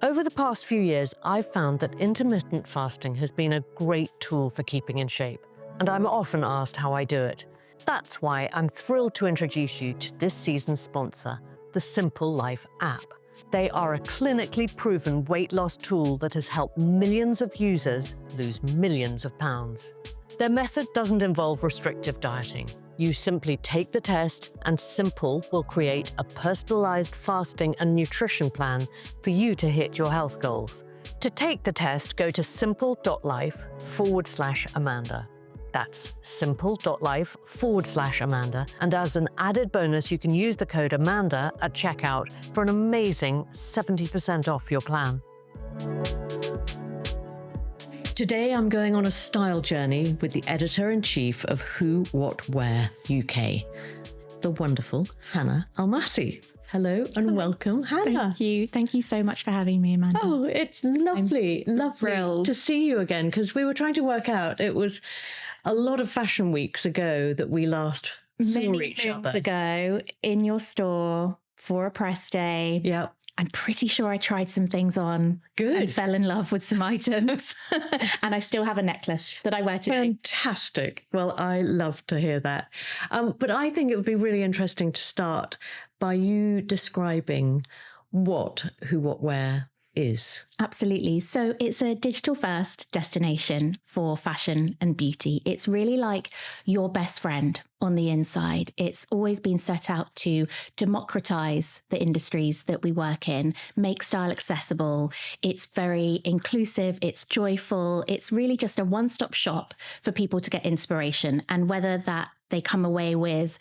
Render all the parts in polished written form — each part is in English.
Over the past few years, I've found that intermittent fasting has been a great tool for keeping in shape, and I'm often asked how I do it. That's why I'm thrilled to introduce you to this season's sponsor, the Simple Life app. They are a clinically proven weight loss tool that has helped millions of users lose millions of pounds. Their method doesn't involve restrictive dieting. You simply take the test and Simple will create a personalized fasting and nutrition plan for you to hit your health goals. To take the test, go to simple.life/Amanda. That's simple.life/Amanda. And as an added bonus, you can use the code Amanda at checkout for an amazing 70% off your plan. Today, I'm going on a style journey with the editor-in-chief of Who, What, Where UK, the wonderful Hannah Almassi. Hello and welcome, Hannah. Thank you. Thank you so much for having me, Amanda. Oh, it's lovely thrilled to see you again, because we were trying to work out, it was a lot of fashion weeks ago that we last saw each other. Many ago in your store for a press day. Yeah. I'm pretty sure I tried some things on. Good. And fell in love with some items. And I still have a necklace that I wear today. Fantastic. Well, I love to hear that. But I think it would be really interesting to start by you describing what Who, What, Where is. Absolutely. So it's a digital first destination for fashion and beauty. It's really like your best friend on the inside. It's always been set out to democratize the industries that we work in, make style accessible. It's very inclusive. It's joyful. It's really just a one-stop shop for people to get inspiration. And whether that they come away with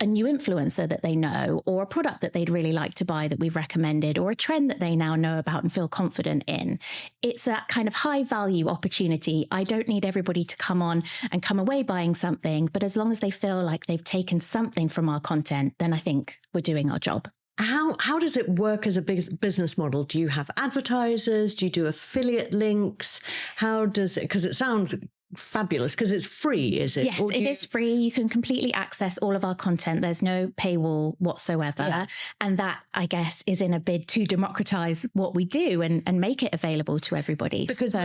a new influencer that they know, or a product that they'd really like to buy that we've recommended, or a trend that they now know about and feel confident in. It's that kind of high value opportunity. I don't need everybody to come on and come away buying something, but as long as they feel like they've taken something from our content, then I think we're doing our job. How does it work as a business model? Do you have advertisers? Do you do affiliate links? How does it, because it sounds fabulous, because it's free, is it? Yes, it is free. You can completely access all of our content. There's no paywall whatsoever. Yeah. And that, I guess, is in a bid to democratize what we do and make it available to everybody. Because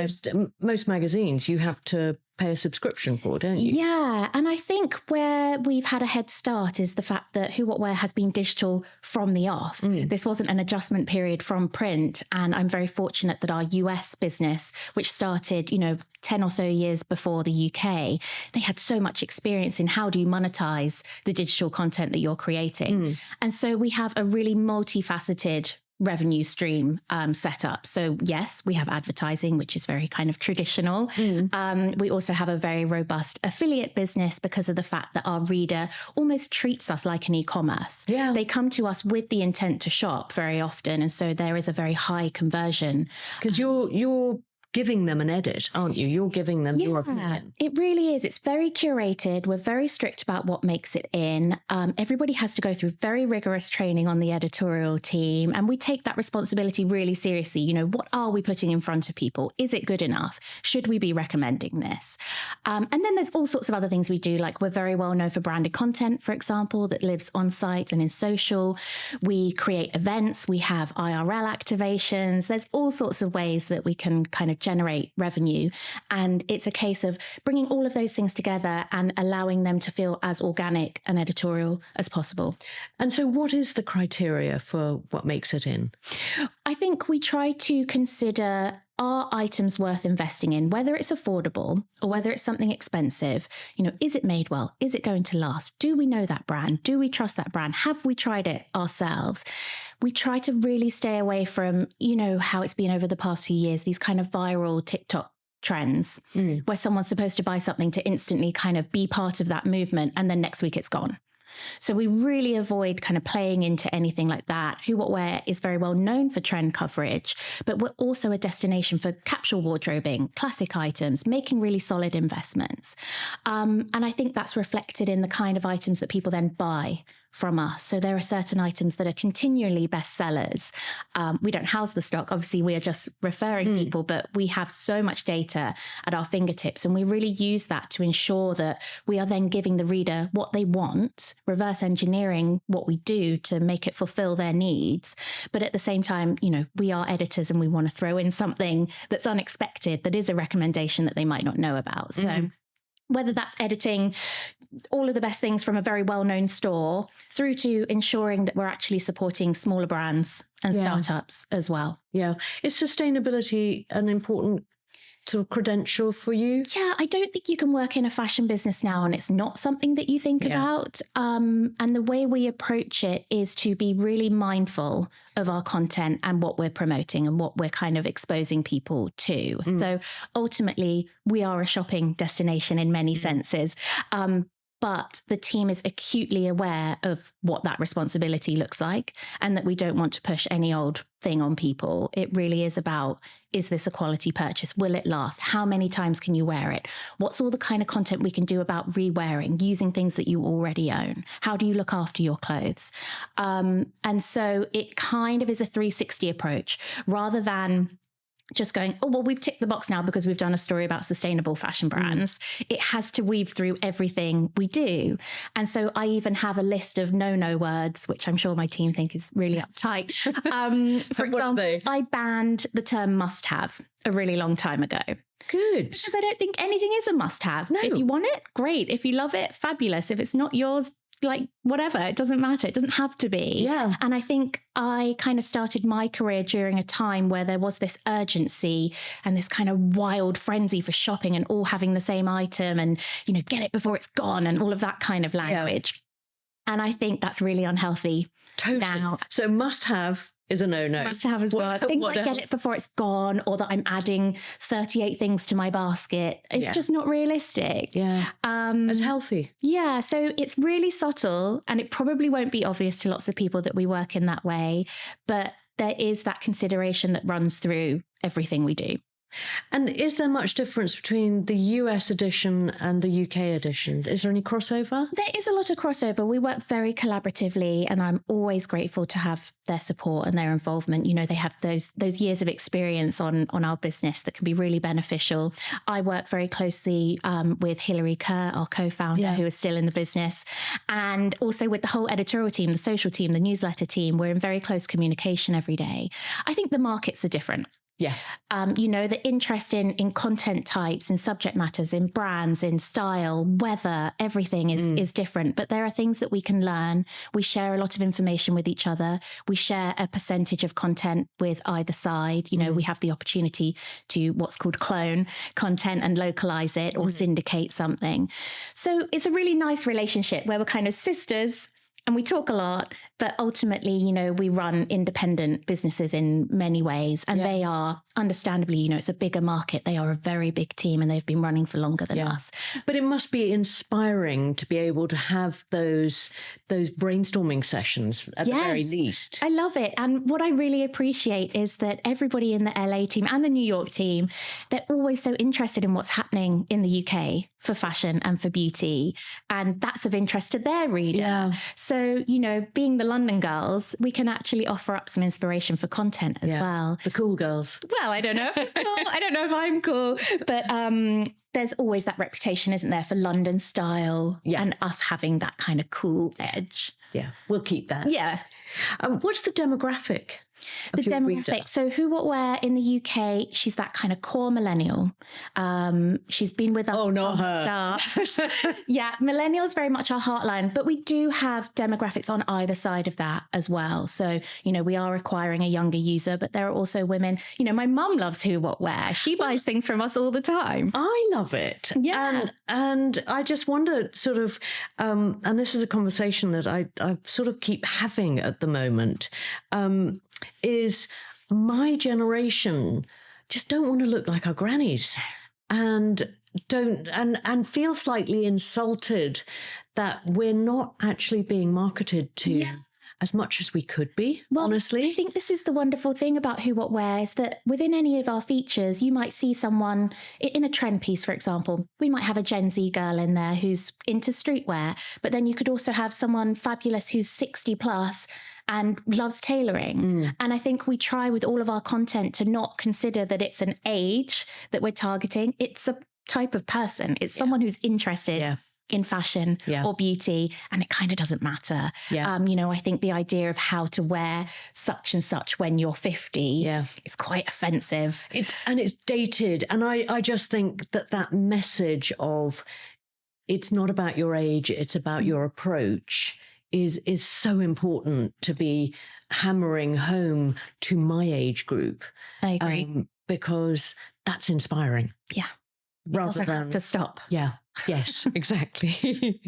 most magazines you have to pay a subscription for, don't you? Yeah. And I think where we've had a head start is the fact that Who, What, Where has been digital from the off. This wasn't an adjustment period from print. And I'm very fortunate that our US business, which started, 10 or so years before the UK, they had so much experience in how do you monetize the digital content that you're creating. And so we have a really multifaceted revenue stream set up. So yes, we have advertising, which is very kind of traditional. We also have a very robust affiliate business because of the fact that our reader almost treats us like an e-commerce. Yeah. They come to us with the intent to shop very often. And so there is a very high conversion. Because you're giving them an edit, aren't you? You're giving them your opinion. It really is. It's very curated. We're very strict about what makes it in. Everybody has to go through very rigorous training on the editorial team. And we take that responsibility really seriously. What are we putting in front of people? Is it good enough? Should we be recommending this? And then there's all sorts of other things we do. Like we're very well known for branded content, for example, that lives on site and in social. We create events. We have IRL activations. There's all sorts of ways that we can kind of generate revenue. And it's a case of bringing all of those things together and allowing them to feel as organic and editorial as possible. And so what is the criteria for what makes it in? I think we try to consider, are items worth investing in, whether it's affordable or whether it's something expensive? Is it made well? Is it going to last? Do we know that brand? Do we trust that brand? Have we tried it ourselves? We try to really stay away from, how it's been over the past few years, these kind of viral TikTok trends where someone's supposed to buy something to instantly kind of be part of that movement and then next week it's gone. So we really avoid kind of playing into anything like that. Who, What, Where is very well known for trend coverage, but we're also a destination for capsule wardrobing, classic items, making really solid investments. And I think that's reflected in the kind of items that people then buy from us. So there are certain items that are continually bestsellers. We don't house the stock. Obviously, we are just referring people, but we have so much data at our fingertips, and we really use that to ensure that we are then giving the reader what they want, reverse engineering what we do to make it fulfill their needs. But at the same time, we are editors and we want to throw in something that's unexpected, that is a recommendation that they might not know about. So whether that's editing all of the best things from a very well-known store through to ensuring that we're actually supporting smaller brands and startups as well. Yeah. Is sustainability an important sort of credential for you? Yeah, I don't think you can work in a fashion business now and it's not something that you think about. And the way we approach it is to be really mindful of our content and what we're promoting and what we're kind of exposing people to. So ultimately, we are a shopping destination in many senses. But the team is acutely aware of what that responsibility looks like and that we don't want to push any old thing on people. It really is about, is this a quality purchase? Will it last? How many times can you wear it? What's all the kind of content we can do about re-wearing, using things that you already own? How do you look after your clothes? And so it kind of is a 360 approach rather than just going, oh, well, we've ticked the box now because we've done a story about sustainable fashion brands. It has to weave through everything we do. And so I even have a list of no words, which I'm sure my team think is really uptight. For example, I banned the term must have a really long time ago. Good. Because I don't think anything is a must have. No. If you want it, great. If you love it, fabulous. If it's not yours, like whatever, it doesn't matter. It doesn't have to be. Yeah. And I think I kind of started my career during a time where there was this urgency and this kind of wild frenzy for shopping and all having the same item and, get it before it's gone and all of that kind of language. Yeah. And I think that's really unhealthy. Totally. Now. So must have is a no-no. Must have as well. Things like get it before it's gone, or that I'm adding 38 things to my basket. It's just not realistic. Yeah. It's healthy. Yeah. So it's really subtle, and it probably won't be obvious to lots of people that we work in that way. But there is that consideration that runs through everything we do. And is there much difference between the US edition and the UK edition? Is there any crossover? There is a lot of crossover. We work very collaboratively, and I'm always grateful to have their support and their involvement. They have those years of experience on our business that can be really beneficial. I work very closely with Hilary Kerr, our co-founder, who is still in the business, and also with the whole editorial team, the social team, the newsletter team. We're in very close communication every day. I think the markets are different. Yeah. The interest in content types, in subject matters, in brands, in style, weather, everything is different. But there are things that we can learn. We share a lot of information with each other. We share a percentage of content with either side. We have the opportunity to what's called clone content and localize it or syndicate something. So it's a really nice relationship where we're kind of sisters. And we talk a lot, but ultimately, we run independent businesses in many ways. And they are, understandably, it's a bigger market. They are a very big team and they've been running for longer than us. But it must be inspiring to be able to have those brainstorming sessions at the very least. I love it. And what I really appreciate is that everybody in the LA team and the New York team, they're always so interested in what's happening in the UK for fashion and for beauty. And that's of interest to their reader. Yeah. So, being the London girls, we can actually offer up some inspiration for content as well. The cool girls. Well, I don't know if I'm cool. I don't know if I'm cool. But there's always that reputation, isn't there, for London style and us having that kind of cool edge. Yeah, we'll keep that. Yeah. What's the demographic? The demographic. So Who What Wear in the UK, she's that kind of core millennial. She's been with us. Oh, not her. Yeah, millennials very much our heartline, but we do have demographics on either side of that as well. So, we are acquiring a younger user, but there are also women, my mum loves Who What Wear. She buys things from us all the time. I love it. Yeah. And I just wonder sort of, and this is a conversation that I sort of keep having at the moment, is my generation just don't want to look like our grannies and feel slightly insulted that we're not actually being marketed to as much as we could be, Well, honestly. I think this is the wonderful thing about Who What Wear is that within any of our features, you might see someone in a trend piece, for example. We might have a Gen Z girl in there who's into streetwear, but then you could also have someone fabulous who's 60 plus and loves tailoring. And I think we try with all of our content to not consider that it's an age that we're targeting. It's a type of person. It's someone who's interested in fashion or beauty, and it kind of doesn't matter. I think the idea of how to wear such and such when you're 50 is quite offensive. It's dated. And I just think that message of it's not about your age, it's about your approach is so important to be hammering home to my age group. I agree. Because that's inspiring. Yeah. Rather than have to stop. Yeah. Yes, exactly.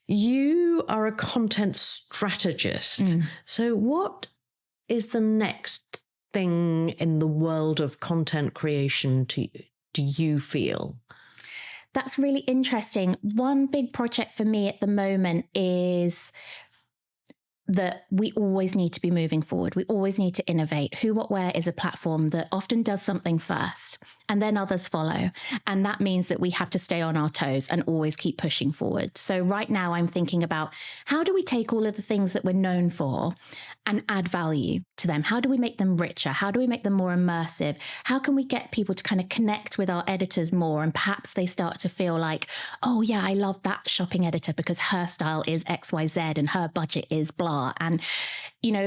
You are a content strategist. So what is the next thing in the world of content creation do you feel? That's really interesting. One big project for me at the moment is that we always need to be moving forward. We always need to innovate. Who What Wear is a platform that often does something first and then others follow. And that means that we have to stay on our toes and always keep pushing forward. So right now I'm thinking about how do we take all of the things that we're known for and add value to them? How do we make them richer? How do we make them more immersive? How can we get people to kind of connect with our editors more? And perhaps they start to feel like, oh yeah, I love that shopping editor because her style is XYZ and her budget is blah. And,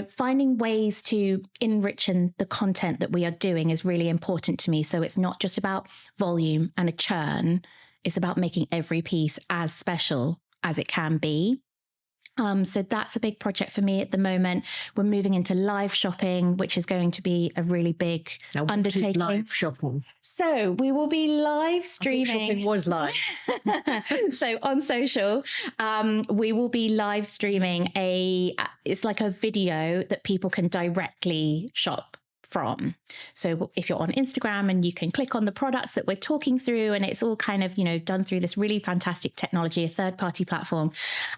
finding ways to enrich the content that we are doing is really important to me. So it's not just about volume and a churn. It's about making every piece as special as it can be. So that's a big project for me at the moment. We're moving into live shopping, which is going to be a really big undertaking. Live shopping. So we will be live streaming. Shopping was live. So on social, we will be live streaming it's like a video that people can directly shop from. So if you're on Instagram and you can click on the products that we're talking through, and it's all kind of, done through this really fantastic technology, a third-party platform.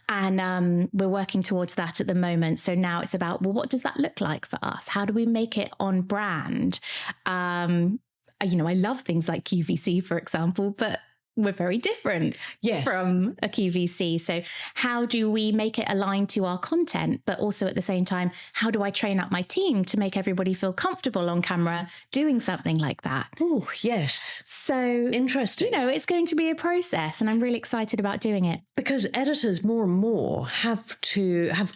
And we're working towards that at the moment. So now it's about, well, what does that look like for us? How do we make it on brand? I love things like QVC, for example, but we're very different from a QVC. So how do we make it aligned to our content? But also at the same time, how do I train up my team to make everybody feel comfortable on camera doing something like that? Oh, yes. So interesting. It's going to be a process and I'm really excited about doing it. Because editors more and more have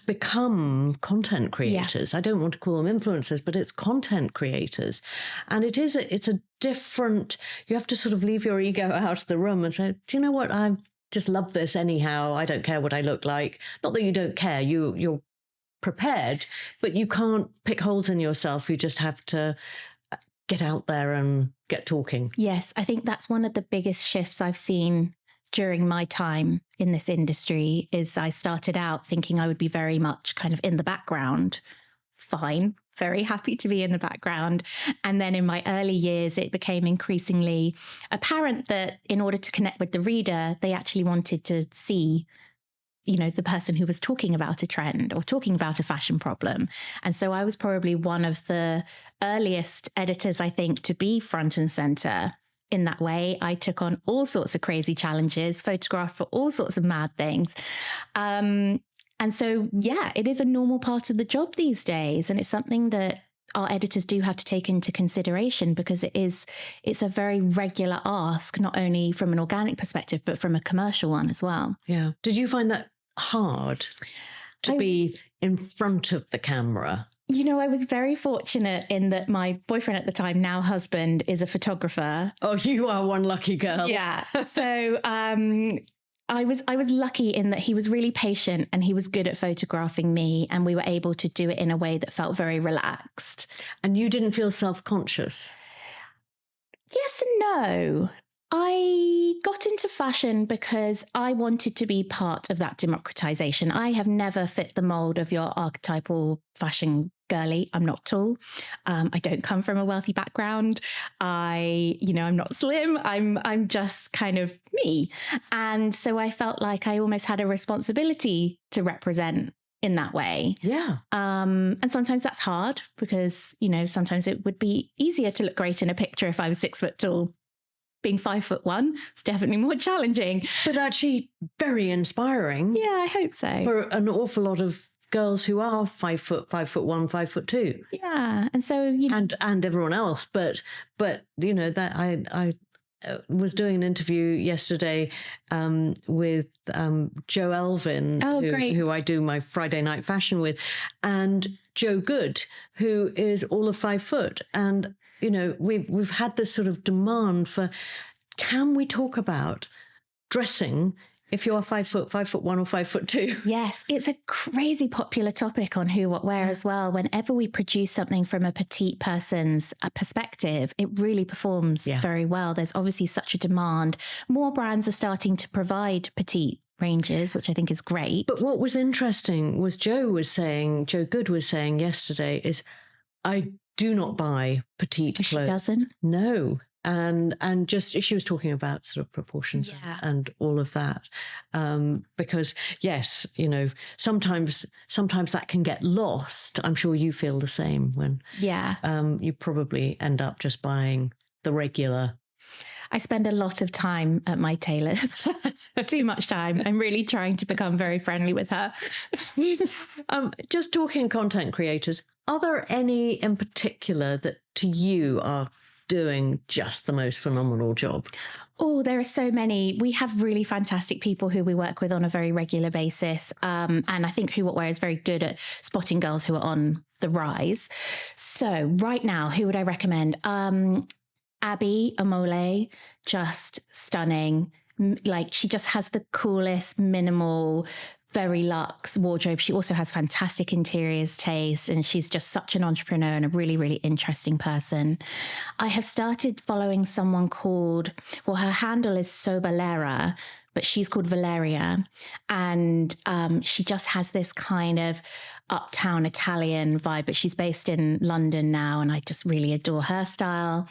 become content creators. I don't want to call them influencers, but it's content creators. And it's a different, you have to sort of leave your ego out of the room and say, do you know what? I just love this anyhow. I don't care what I look like. Not that you don't care, you're prepared, but you can't pick holes in yourself. You just have to get out there and get talking. Yes, I think that's one of the biggest shifts I've seen during my time in this industry is I started out thinking I would be very much kind of in the background. Fine, very happy to be in the background. And then in my early years, it became increasingly apparent that in order to connect with the reader, they actually wanted to see, the person who was talking about a trend or talking about a fashion problem. And so I was probably one of the earliest editors, I think, to be front and center in that way. I took on all sorts of crazy challenges, photographed for all sorts of mad things. And so, it is a normal part of the job these days. And it's something that our editors do have to take into consideration because it's a very regular ask, not only from an organic perspective, but from a commercial one as well. Yeah. Did you find that hard to be in front of the camera? I was very fortunate in that my boyfriend at the time, now husband, is a photographer. Oh, you are one lucky girl. Yeah. So I was lucky in that he was really patient and he was good at photographing me, and we were able to do it in a way that felt very relaxed. And you didn't feel self-conscious? Yes and no. I got into fashion because I wanted to be part of that democratisation. I have never fit the mold of your archetypal fashion girly. I'm not tall. I don't come from a wealthy background. I'm not slim. I'm just kind of me. And so I felt like I almost had a responsibility to represent in that way. Yeah. And sometimes that's hard because, sometimes it would be easier to look great in a picture if I was 6 foot tall. Being 5'1", it's definitely more challenging. But actually very inspiring. Yeah, I hope so. For an awful lot of girls who are 5 foot, 5'1", 5'2". Yeah. And so, and everyone else. But that I was doing an interview yesterday with Jo Elvin, who I do my Friday Night Fashion with, and Joe Good, who is all of 5 foot. And, we've had this sort of demand for, can we talk about dressing if you're 5 foot, 5'1", or 5'2"? Yes, it's a crazy popular topic on Who What Wear as well. Whenever we produce something from a petite person's perspective, it really performs very well. There's obviously such a demand. More brands are starting to provide petite ranges, which I think is great. But what was interesting was Joe Good was saying yesterday is, I do not buy petite clothes. She doesn't? No. And just, she was talking about sort of proportions and all of that. Because yes, sometimes that can get lost. I'm sure you feel the same when you probably end up just buying the regular. I spend a lot of time at my tailor's, too much time. I'm really trying to become very friendly with her. Just talking content creators, are there any in particular that to you are doing just the most phenomenal job? Oh, there are so many. We have really fantastic people who we work with on a very regular basis. And I think Who What Wear is very good at spotting girls who are on the rise. So right now, who would I recommend? Abby Amole, just stunning. Like, she just has the coolest, minimal, very luxe wardrobe. She also has fantastic interiors taste, and she's just such an entrepreneur and a really, really interesting person. I have started following someone called, her handle is Sobalera, but she's called Valeria. And she just has this kind of uptown Italian vibe, but she's based in London now, and I just really adore her style.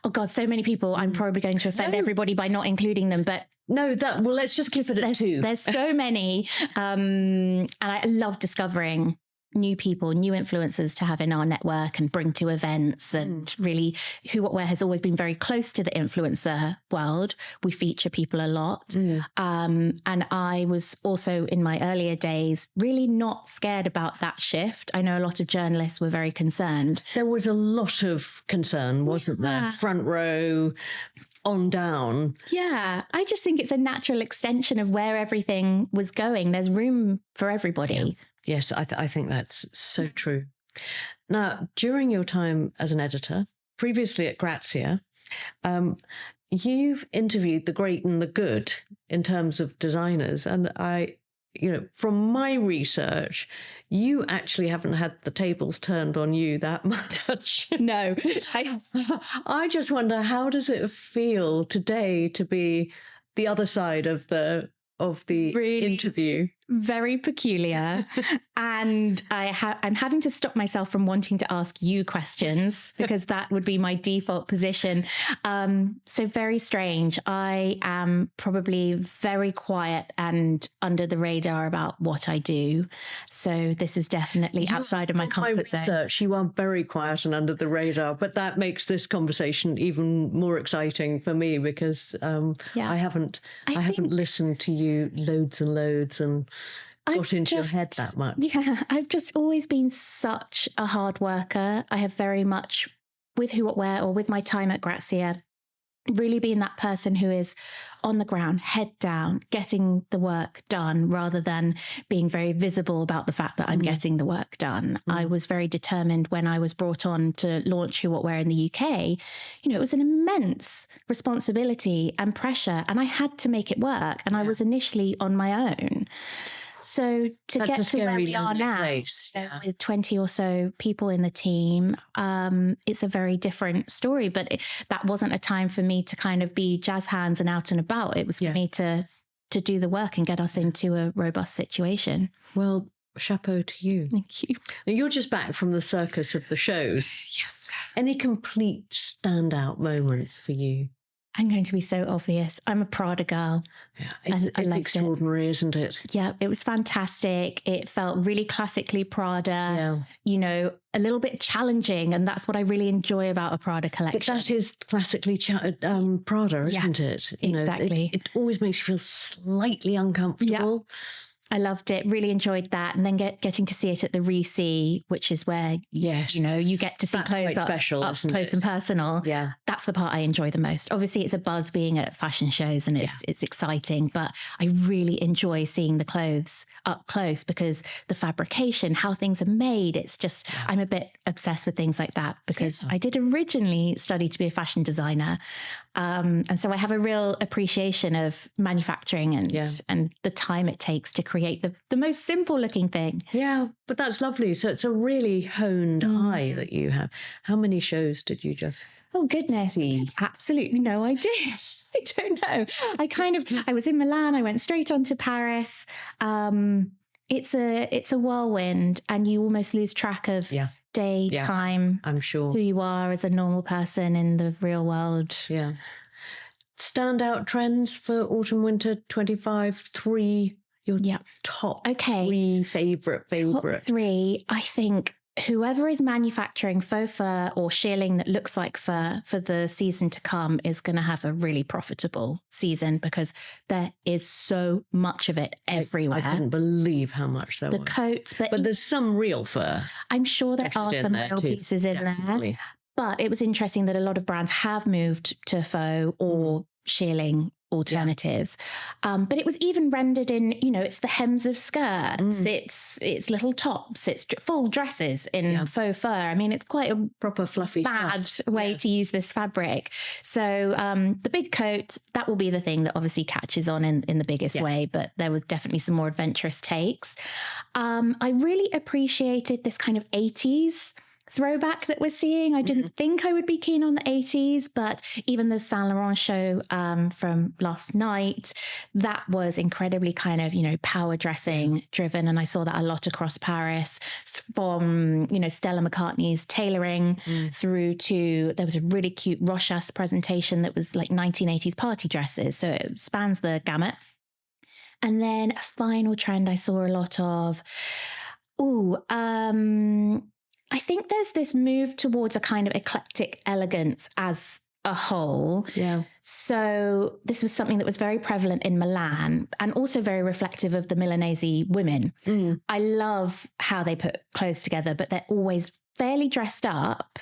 Oh God, so many people. I'm probably going to offend everybody by not including them, but let's just keep it at 2. There's so many. And I love discovering new people, new influencers to have in our network and bring to events. And really, Who What Wear has always been very close to the influencer world. We feature people a lot. And I was also, in my earlier days, really not scared about that shift. I know a lot of journalists were very concerned. There was a lot of concern, wasn't there? Front row, on down. Yeah, I just think it's a natural extension of where everything was going. There's room for everybody. Yeah. Yes, I think that's so true. Now, during your time as an editor, previously at Grazia, you've interviewed the great and the good in terms of designers. And from my research, you actually haven't had the tables turned on you that much. No. I just wonder, how does it feel today to be the other side of the really interview? Very peculiar. And I'm having to stop myself from wanting to ask you questions because that would be my default position. So very strange. I am probably very quiet and under the radar about what I do. So this is definitely outside of my comfort zone. You are very quiet and under the radar, but that makes this conversation even more exciting for me because I haven't listened to you loads and loads and got into your head that much. Yeah, I've just always been such a hard worker. I have very much, with Who What Wear or with my time at Grazia, really been that person who is on the ground, head down, getting the work done rather than being very visible about the fact that I'm getting the work done. I was very determined when I was brought on to launch Who What Wear in the UK. It was an immense responsibility and pressure, and I had to make it work. And I was initially on my own. So to get to where we are now, with 20 or so people in the team, it's a very different story. But that wasn't a time for me to kind of be jazz hands and out and about. It was for me to do the work and get us into a robust situation. Well, chapeau to you. Thank you. You're just back from the circus of the shows. Yes. Any complete standout moments for you? I'm going to be so obvious. I'm a Prada girl. Yeah, I it's loved extraordinary, isn't it? Yeah, it was fantastic. It felt really classically Prada, you know, a little bit challenging. And that's what I really enjoy about a Prada collection. But that is classically Prada, isn't it? You exactly. It always makes you feel slightly uncomfortable. Yeah. I loved it, really enjoyed that. And then getting to see it at the Re-See, which is where, you know, you get to see clothes up close and personal. Yeah. That's the part I enjoy the most. Obviously, it's a buzz being at fashion shows and it's exciting, but I really enjoy seeing the clothes up close because the fabrication, how things are made, it's just, I'm a bit obsessed with things like that because I did originally study to be a fashion designer. And so I have a real appreciation of manufacturing and the time it takes to create the most simple looking thing. Yeah, but that's lovely. So it's a really honed eye that you have. How many shows did you just see? Absolutely no idea. I don't know. I was in Milan. I went straight on to Paris. It's a whirlwind and you almost lose track of day, time. I'm sure. Who you are as a normal person in the real world. Yeah. Standout trends for autumn winter 25, 3, your top 3 favorite. Top 3, I think whoever is manufacturing faux fur or shearling that looks like fur for the season to come is going to have a really profitable season because there is so much of it everywhere. I couldn't believe how much there was. The coats, but there's some real fur. I'm sure there are some real pieces in there. But it was interesting that a lot of brands have moved to faux or shearling alternatives. But it was even rendered in, you know, it's the hems of skirts, it's little tops, it's full dresses in faux fur. I mean, it's quite a proper fluffy bad way to use this fabric. So the big coat, that will be the thing that obviously catches on in the biggest way, but there was definitely some more adventurous takes. I really appreciated this kind of 80s throwback that we're seeing. I didn't think I would be keen on the 80s, but even the Saint Laurent show from last night, that was incredibly kind of, you know, power dressing driven. And I saw that a lot across Paris from, you know, Stella McCartney's tailoring through to, there was a really cute Rochas presentation that was like 1980s party dresses. So it spans the gamut. And then a final trend I saw a lot of, I think there's this move towards a kind of eclectic elegance as a whole. Yeah. So this was something that was very prevalent in Milan and also very reflective of the Milanese women. I love how they put clothes together, but they're always fairly dressed up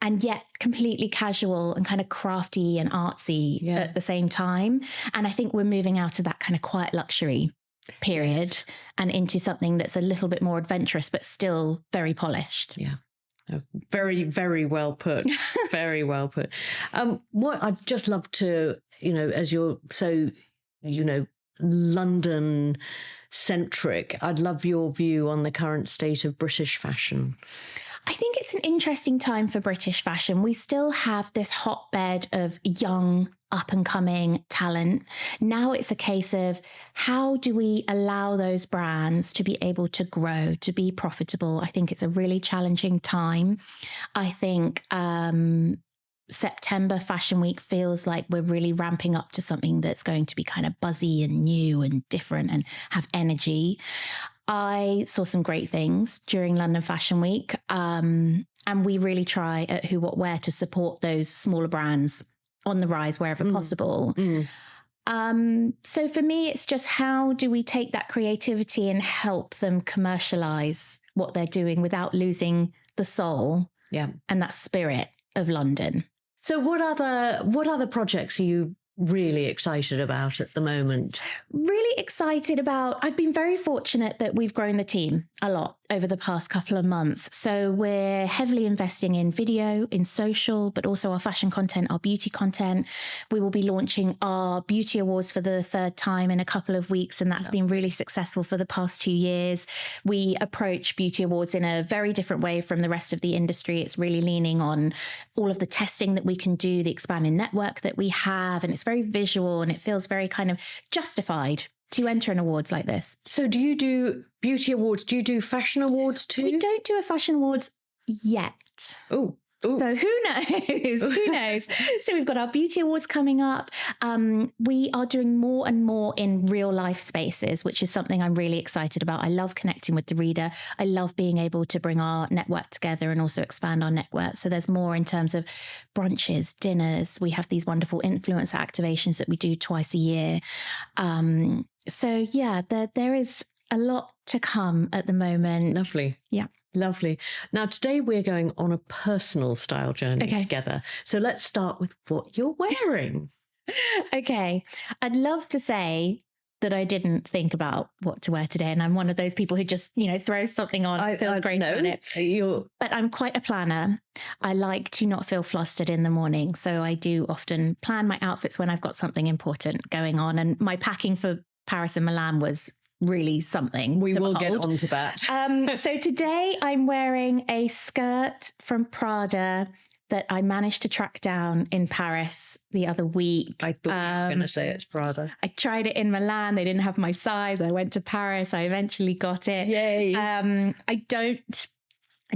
and yet completely casual and kind of crafty and artsy at the same time. And I think we're moving out of that kind of quiet luxury period and into something that's a little bit more adventurous but still very polished. Very, very well put. Very well put. What I'd just love to, you know, as you're so, you know, London centric, I'd love your view on the current state of British fashion. I think it's an interesting time for British fashion. We still have this hotbed of young, up-and-coming talent. Now it's a case of how do we allow those brands to be able to grow, to be profitable? I think it's a really challenging time. I think September Fashion Week feels like we're really ramping up to something that's going to be kind of buzzy and new and different and have energy. I saw some great things during London Fashion Week, and we really try at Who What Wear to support those smaller brands on the rise wherever possible. So for me, it's just how do we take that creativity and help them commercialize what they're doing without losing the soul and that spirit of London. So what other projects are you really excited about at the moment? Really excited about, I've been very fortunate that we've grown the team a lot over the past couple of months. So we're heavily investing in video, in social, but also our fashion content, our beauty content. We will be launching our beauty awards for the 3rd time in a couple of weeks, and that's been really successful for the past 2 years. We approach beauty awards in a very different way from the rest of the industry. It's really leaning on all of the testing that we can do, the expanding network that we have, and it's very visual and it feels very kind of justified to enter an awards like this. So do you do beauty awards? Do you do fashion awards too? We don't do a fashion awards yet. Oh, Ooh. So who knows? Who knows? So we've got our beauty awards coming up. We are doing more and more in real life spaces, which is something I'm really excited about. I love connecting with the reader. I love being able to bring our network together and also expand our network. So there's more in terms of brunches, dinners. We have these wonderful influencer activations that we do twice a year. So yeah, there is a lot to come at the moment. Lovely. Yeah. Lovely. Now, today we're going on a personal style journey together. So let's start with what you're wearing. Okay. I'd love to say that I didn't think about what to wear today. And I'm one of those people who just, throws something on, feels great on it. But I'm quite a planner. I like to not feel flustered in the morning. So I do often plan my outfits when I've got something important going on. And my packing for Paris and Milan was really something. We will get onto that. So today I'm wearing a skirt from Prada that I managed to track down in Paris the other week. I thought you were going to say it's Prada. I tried it in Milan. They didn't have my size. I went to Paris. I eventually got it. Yay. I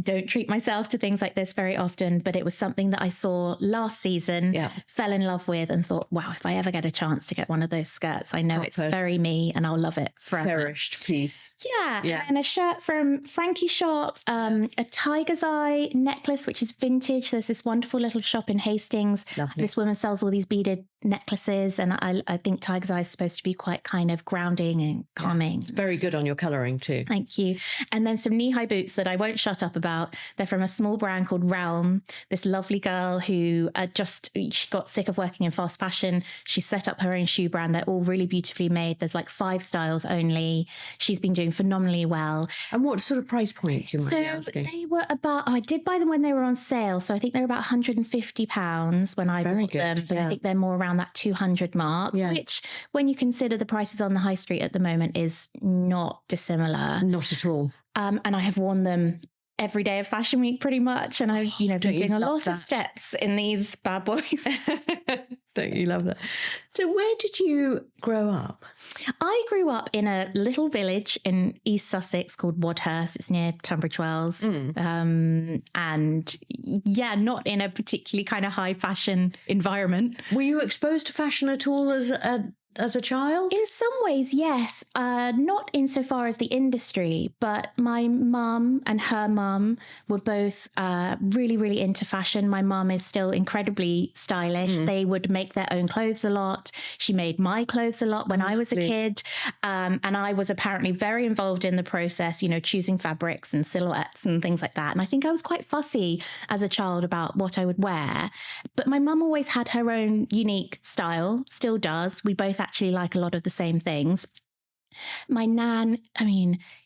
don't treat myself to things like this very often, but it was something that I saw last season, fell in love with, and thought, wow, if I ever get a chance to get one of those skirts, I know it's very me and I'll love it forever. Cherished piece. Yeah. And a shirt from Frankie Shop, a tiger's eye necklace, which is vintage. There's this wonderful little shop in Hastings. Lovely. This woman sells all these beaded necklaces, and I think tiger's eye is supposed to be quite kind of grounding and calming. Very good on your colouring too. Thank you. And then some knee-high boots that I won't shut up about. They're from a small brand called Realm. This lovely girl who she got sick of working in fast fashion. She set up her own shoe brand. They're all really beautifully made. There's like 5 styles only. She's been doing phenomenally well. And what sort of price point do you mind asking? They were about, I did buy them when they were on sale. So I think they were about £150 when I bought them. But I think they're more around that 200 mark, which when you consider the prices on the high street at the moment is not dissimilar. Not at all. And I have worn them every day of Fashion Week pretty much. And I've, been doing a lot of steps in these bad boys. Don't you love that? So where did you grow up? I grew up in a little village in East Sussex called Wadhurst. It's near Tunbridge Wells. And not in a particularly kind of high fashion environment. Were you exposed to fashion at all as a child? In some ways, yes. Not insofar as the industry, but my mum and her mum were both really, really into fashion. My mum is still incredibly stylish. They would make their own clothes a lot. She made my clothes a lot when I was a kid. And I was apparently very involved in the process, choosing fabrics and silhouettes and things like that. And I think I was quite fussy as a child about what I would wear. But my mum always had her own unique style, still does. We both actually like a lot of the same things. My nan,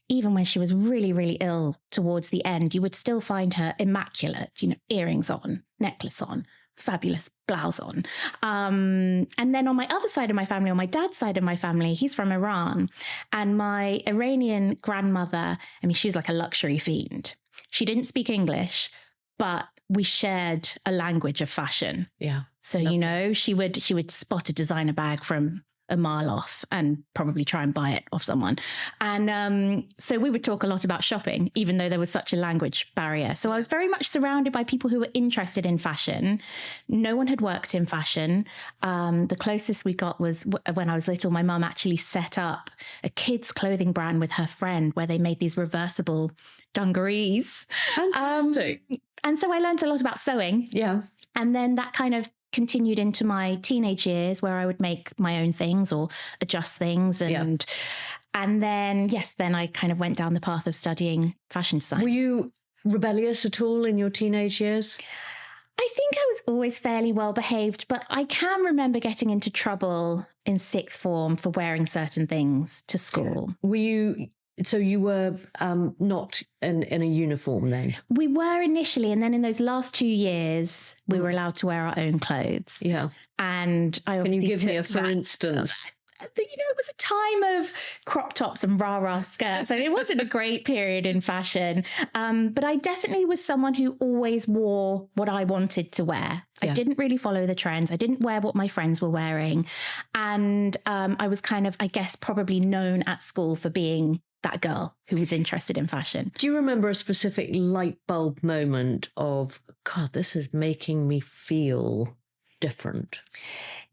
even when she was really, really ill towards the end, you would still find her immaculate, earrings on, necklace on, fabulous blouse on. And then on my other side of my family, on my dad's side of my family, he's from Iran. And my Iranian grandmother, she was like a luxury fiend. She didn't speak English, but we shared a language of fashion. Yeah. So, she would spot a designer bag from a mile off and probably try and buy it off someone. And so we would talk a lot about shopping, even though there was such a language barrier. So I was very much surrounded by people who were interested in fashion. No one had worked in fashion. The closest we got was when I was little, my mum actually set up a kids' clothing brand with her friend where they made these reversible dungarees. Fantastic. And so I learned a lot about sewing. Yeah. And then that kind of continued into my teenage years where I would make my own things or adjust things. And then I kind of went down the path of studying fashion design. Were you rebellious at all in your teenage years? I think I was always fairly well behaved, but I can remember getting into trouble in 6th form for wearing certain things to school. So you were not in a uniform then? We were initially, and then in those last 2 years, we were allowed to wear our own clothes. Yeah. And I Can you give me a for instance? It was a time of crop tops and rah-rah skirts. It wasn't a great period in fashion. But I definitely was someone who always wore what I wanted to wear. I didn't really follow the trends. I didn't wear what my friends were wearing. And I was kind of, I guess, probably known at school for being that girl who was interested in fashion. Do you remember a specific light bulb moment of, God, this is making me feel different?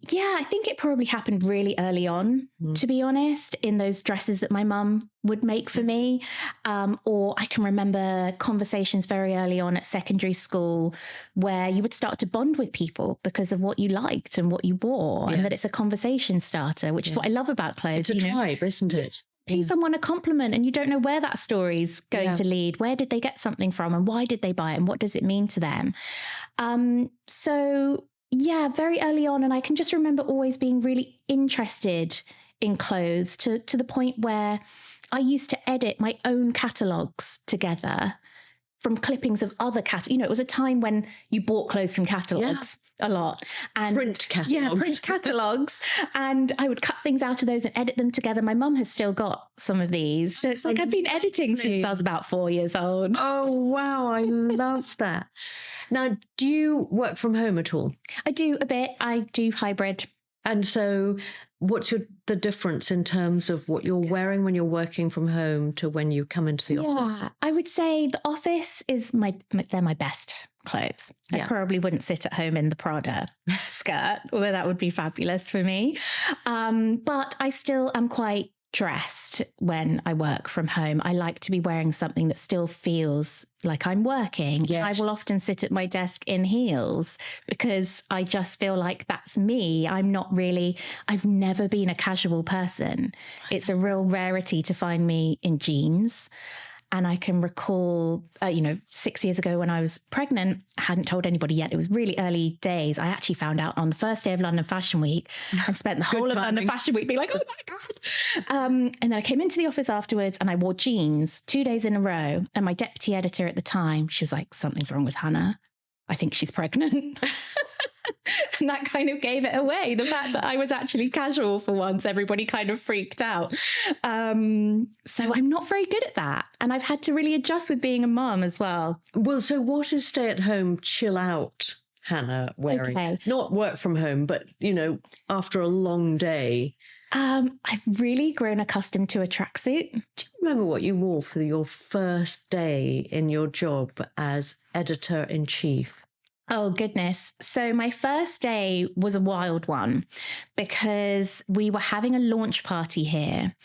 Yeah, I think it probably happened really early on, to be honest, in those dresses that my mum would make for me. Or I can remember conversations very early on at secondary school where you would start to bond with people because of what you liked and what you wore, and that it's a conversation starter, which is what I love about clothes. It's a tribe, isn't it? Pay someone a compliment and you don't know where that story's going to lead. Where did they get something from and why did they buy it and what does it mean to them? So yeah, very early on. And I can just remember always being really interested in clothes to the point where I used to edit my own catalogues together from clippings of other it was a time when you bought clothes from catalogues a lot. And print catalogues. Yeah, print catalogues. And I would cut things out of those and edit them together. My mum has still got some of these. So it's like I've been editing since I was about 4 years old. Oh, wow. I love that. Now, do you work from home at all? I do a bit. I do hybrid. And so what's the difference in terms of what you're wearing when you're working from home to when you come into the office? Yeah, I would say the office is they're my best clothes. I probably wouldn't sit at home in the Prada skirt, although that would be fabulous for me. But I still am quite dressed when I work from home. I like to be wearing something that still feels like I'm working. Yes. I will often sit at my desk in heels because I just feel like that's me. I've never been a casual person. It's a real rarity to find me in jeans. And I can recall, 6 years ago when I was pregnant, I hadn't told anybody yet. It was really early days. I actually found out on the first day of London Fashion Week and spent the whole of London Fashion Week being like, oh my God. And then I came into the office afterwards and I wore jeans 2 days in a row. And my deputy editor at the time, she was like, something's wrong with Hannah. I think she's pregnant. And that kind of gave it away. The fact that I was actually casual for once, everybody kind of freaked out. So I'm not very good at that. And I've had to really adjust with being a mum as well. Well, so what is stay at home, chill out Hannah wearing? Okay. Not work from home, but, after a long day. I've really grown accustomed to a tracksuit. Do you remember what you wore for your first day in your job as editor-in-chief? Oh, goodness. So my first day was a wild one because we were having a launch party here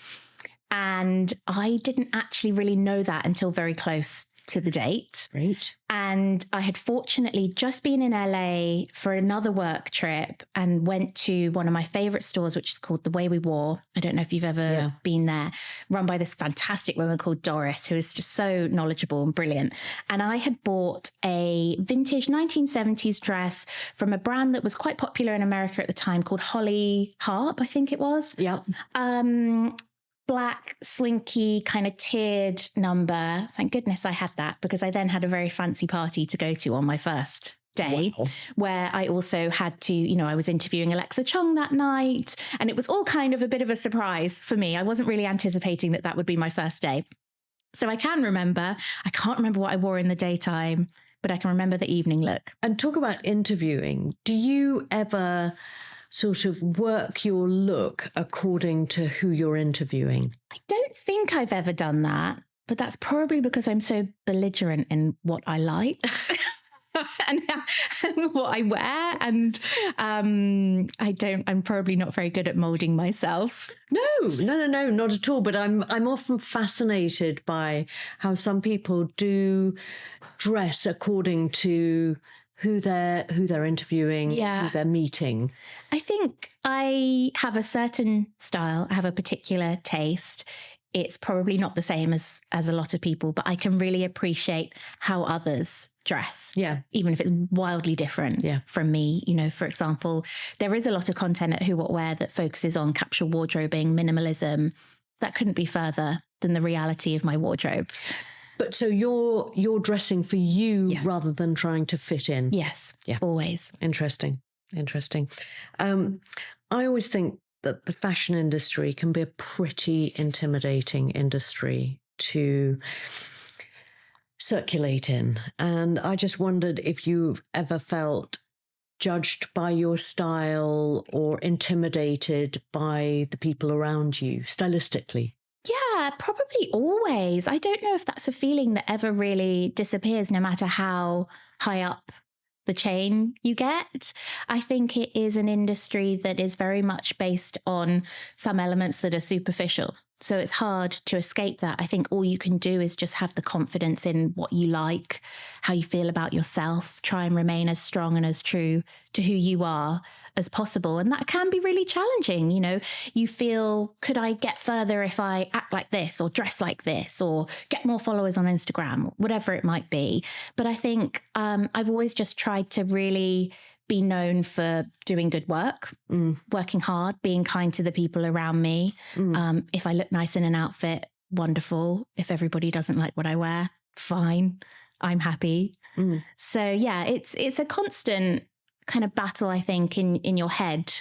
and I didn't actually really know that until very close to the date. Great. And I had fortunately just been in LA for another work trip and went to one of my favorite stores, which is called The Way We Wore. I don't know if you've ever been there, run by this fantastic woman called Doris, who is just so knowledgeable and brilliant. And I had bought a vintage 1970s dress from a brand that was quite popular in America at the time called Holly Harp, I think it was. Yeah. Black, slinky, kind of tiered number. Thank goodness I had that because I then had a very fancy party to go to on my first day where I also had to, I was interviewing Alexa Chung that night and it was all kind of a bit of a surprise for me. I wasn't really anticipating that would be my first day. So I can't remember what I wore in the daytime, but I can remember the evening look. And talk about interviewing. Do you ever sort of work your look according to who you're interviewing? I don't think I've ever done that, but that's probably because I'm so belligerent in what I like and what I wear. And I'm probably not very good at molding myself. No, not at all. But I'm often fascinated by how some people do dress according to who they're interviewing, who they're meeting. I think I have a certain style. I have a particular taste. It's probably not the same as a lot of people, but I can really appreciate how others dress. Yeah. Even if it's wildly different from me. For example, there is a lot of content at Who What Wear that focuses on capsule wardrobing, minimalism. That couldn't be further than the reality of my wardrobe. But so you're dressing for you rather than trying to fit in. Yes. Yeah. Always. Interesting. I always think that the fashion industry can be a pretty intimidating industry to circulate in. And I just wondered if you've ever felt judged by your style or intimidated by the people around you stylistically. Yeah, Yeah, probably always. I don't know if that's a feeling that ever really disappears, no matter how high up the chain you get. I think it is an industry that is very much based on some elements that are superficial. So it's hard to escape that. I think all you can do is just have the confidence in what you like, how you feel about yourself, try and remain as strong and as true to who you are as possible. And that can be really challenging. You know, you feel, could I get further if I act like this or dress like this or get more followers on Instagram, whatever it might be. But I think I've always just tried to really be known for doing good work, working hard, being kind to the people around me. If I look nice in an outfit, wonderful. If everybody doesn't like what I wear, fine. I'm happy. So yeah, it's a constant kind of battle, I think, in your head,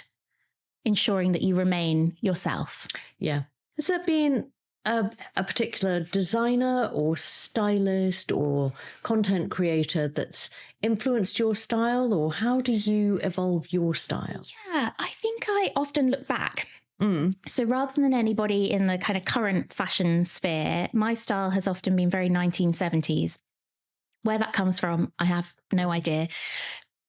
ensuring that you remain yourself. Yeah. Has there been a particular designer or stylist or content creator that's influenced your style, or how do you evolve your style? Yeah, I think I often look back. So rather than anybody in the kind of current fashion sphere, my style has often been very 1970s. Where that comes from, I have no idea.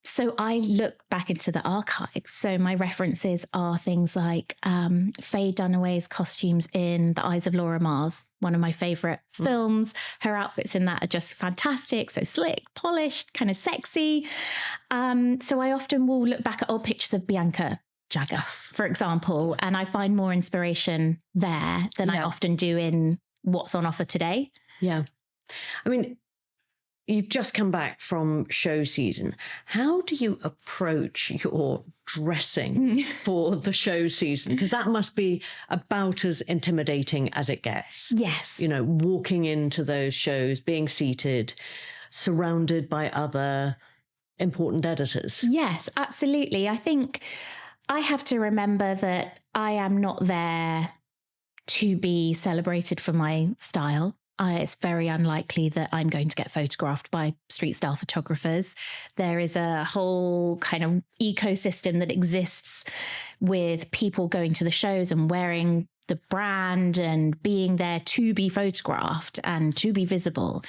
So I look back into the archives. So my references are things like Faye Dunaway's costumes in The Eyes of Laura Mars, one of my favourite films. Her outfits in that are just fantastic. So slick, polished, kind of sexy. So I often will look back at old pictures of Bianca Jagger, for example, and I find more inspiration there than I often do in what's on offer today. Yeah. I mean, you've just come back from show season. How do you approach your dressing for the show season? Because that must be about as intimidating as it gets. Yes. You know, walking into those shows, being seated, surrounded by other important editors. Yes, absolutely. I think I have to remember that I am not there to be celebrated for my style. It's very unlikely that I'm going to get photographed by street style photographers. There is a whole kind of ecosystem that exists with people going to the shows and wearing the brand and being there to be photographed and to be visible.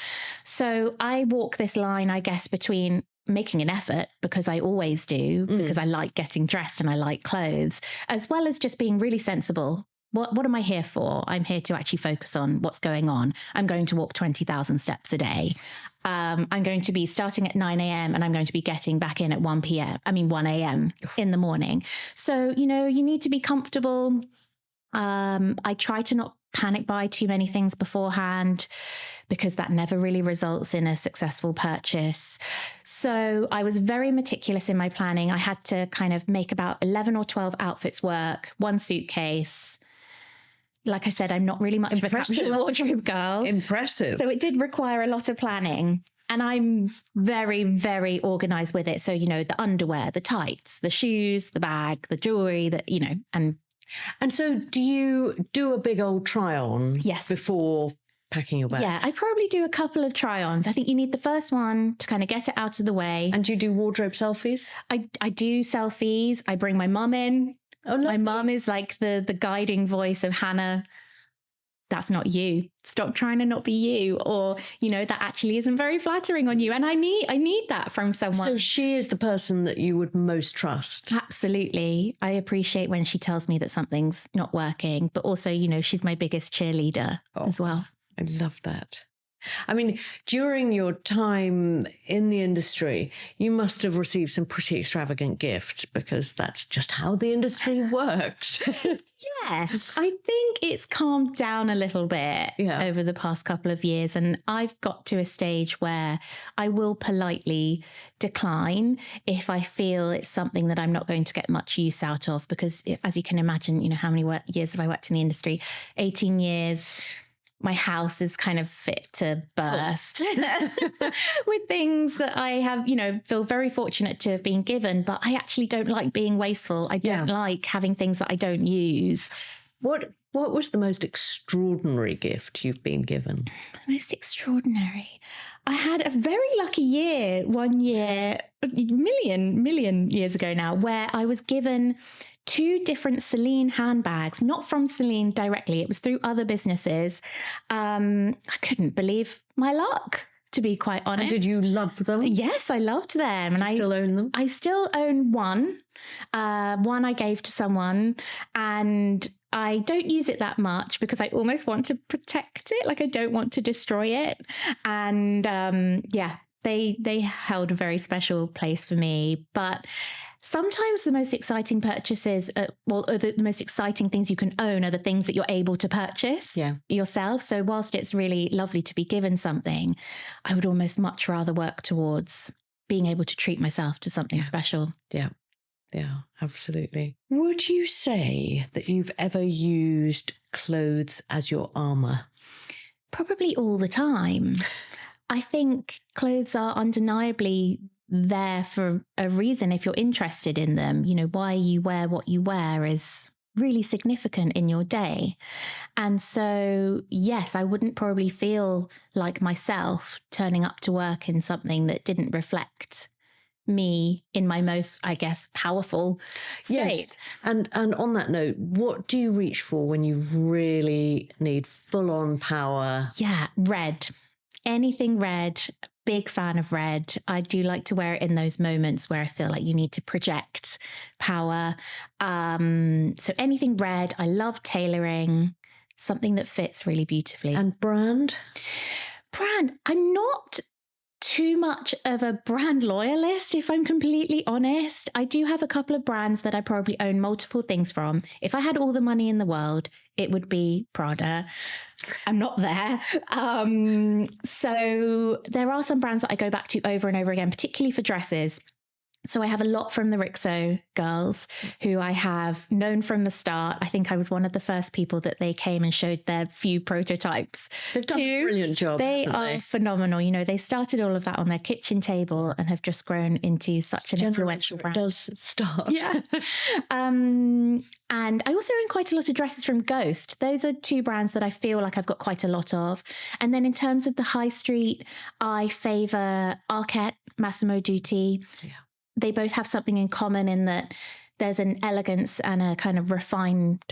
So I walk this line, I guess, between making an effort, because I always do, because I like getting dressed and I like clothes, as well as just being really sensible. What am I here for? I'm here to actually focus on what's going on. I'm going to walk 20,000 steps a day. I'm going to be starting at 9 a.m. and I'm going to be getting back in at 1 a.m. in the morning. So, you know, you need to be comfortable. I try to not panic buy too many things beforehand, because that never really results in a successful purchase. So I was very meticulous in my planning. I had to kind of make about 11 or 12 outfits work, one suitcase. Like I said, I'm not really much of a capsule wardrobe girl. Impressive. So it did require a lot of planning. And I'm very, very organized with it. So, you know, the underwear, the tights, the shoes, the bag, the jewelry, you know, And so do you do a big old try-on before packing your bag? Yeah, I probably do a couple of try-ons. I think you need the first one to kind of get it out of the way. And do you do wardrobe selfies? I do selfies. I bring my mum in. Oh, my mum is like the guiding voice of Hannah. That's not you. Stop trying to not be you. Or, you know, that actually isn't very flattering on you. And I need that from someone. So she is the person that you would most trust. Absolutely. I appreciate when she tells me that something's not working, but also, you know, she's my biggest cheerleader as well. I love that. I mean, during your time in the industry, you must have received some pretty extravagant gifts, because that's just how the industry works. Yes, I think it's calmed down a little bit over the past couple of years. And I've got to a stage where I will politely decline if I feel it's something that I'm not going to get much use out of. Because as you can imagine, you know, how many years have I worked in the industry? 18 years. My house is kind of fit to burst with things that I have, you know, feel very fortunate to have been given, but I actually don't like being wasteful. I don't like having things that I don't use. What What was the most extraordinary gift you've been given? Most extraordinary. I had a very lucky year one year, million years ago now, where I was given 2 different Celine handbags, not from Celine directly. It was through other businesses. I couldn't believe my luck, to be quite honest. And did you love them? Yes, I loved them. And I still own them. I still own one. One I gave to someone, and I don't use it that much because I almost want to protect it. Like, I don't want to destroy it. And they held a very special place for me. But sometimes the most exciting purchases, the most exciting things you can own are the things that you're able to purchase yourself. So whilst it's really lovely to be given something, I would almost much rather work towards being able to treat myself to something special. Yeah, absolutely. Would you say that you've ever used clothes as your armour? Probably all the time. I think clothes are undeniably there for a reason if you're interested in them. You know, why you wear what you wear is really significant in your day. And so, yes, I wouldn't probably feel like myself turning up to work in something that didn't reflect me in my most, I guess, powerful state. Yes. And on that note, what do you reach for when you really need full-on power? Yeah, red. Anything red. Big fan of red. I do like to wear it in those moments where I feel like you need to project power. So anything red. I love tailoring, something that fits really beautifully. And brand? I'm not too much of a brand loyalist, if I'm completely honest. I do have a couple of brands that I probably own multiple things from. If I had all the money in the world, it would be Prada. I'm not there. So there are some brands that I go back to over and over again, particularly for dresses. So I have a lot from the Rixo girls, who I have known from the start. I think I was one of the first people that they came and showed their few prototypes. They've done a brilliant job. They are phenomenal. You know, they started all of that on their kitchen table and have just grown into such an influential brand. It does start. Yeah. And I also own quite a lot of dresses from Ghost. Those are 2 brands that I feel like I've got quite a lot of. And then in terms of the high street, I favour Arket, Massimo Dutti. Yeah. They both have something in common in that there's an elegance and a kind of refined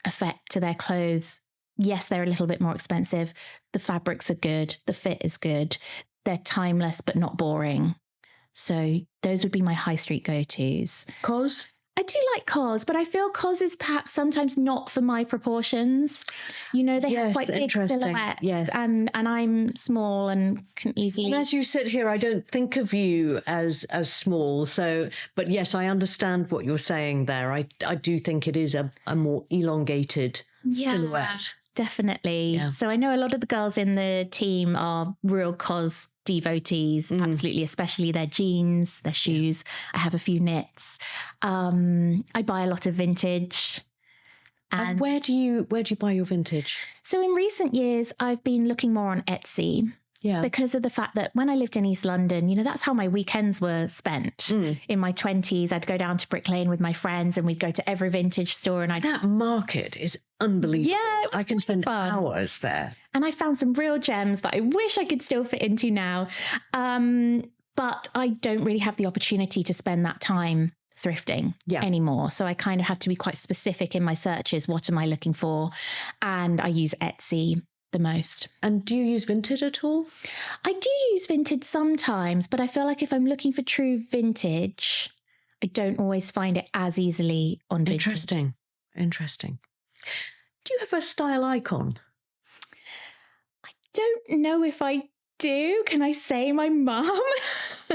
effect to their clothes. Yes, they're a little bit more expensive. The fabrics are good. The fit is good. They're timeless, but not boring. So those would be my high street go-tos. COS? I do like COS, but I feel COS is perhaps sometimes not for my proportions. You know, they have quite big silhouettes, and I'm small and can easily... And as you sit here, I don't think of you as small. So, but yes, I understand what you're saying there. I do think it is a more elongated silhouette. Definitely. Yeah. So I know a lot of the girls in the team are real COS devotees, absolutely, especially their jeans, their shoes. I have a few knits. I buy a lot of vintage. And where do you buy your vintage? So in recent years, I've been looking more on Etsy. Yeah. Because of the fact that when I lived in East London, you know, that's how my weekends were spent. In my 20s, I'd go down to Brick Lane with my friends and we'd go to every vintage store. And that market is unbelievable. Yeah, I can spend hours there. And I found some real gems that I wish I could still fit into now. But I don't really have the opportunity to spend that time thrifting anymore. So I kind of have to be quite specific in my searches. What am I looking for? And I use Etsy the most. And do you use vintage at all? I do use vintage sometimes, but I feel like if I'm looking for true vintage, I don't always find it as easily on vintage. Interesting. Do you have a style icon? I don't know if I do. Can I say my mum?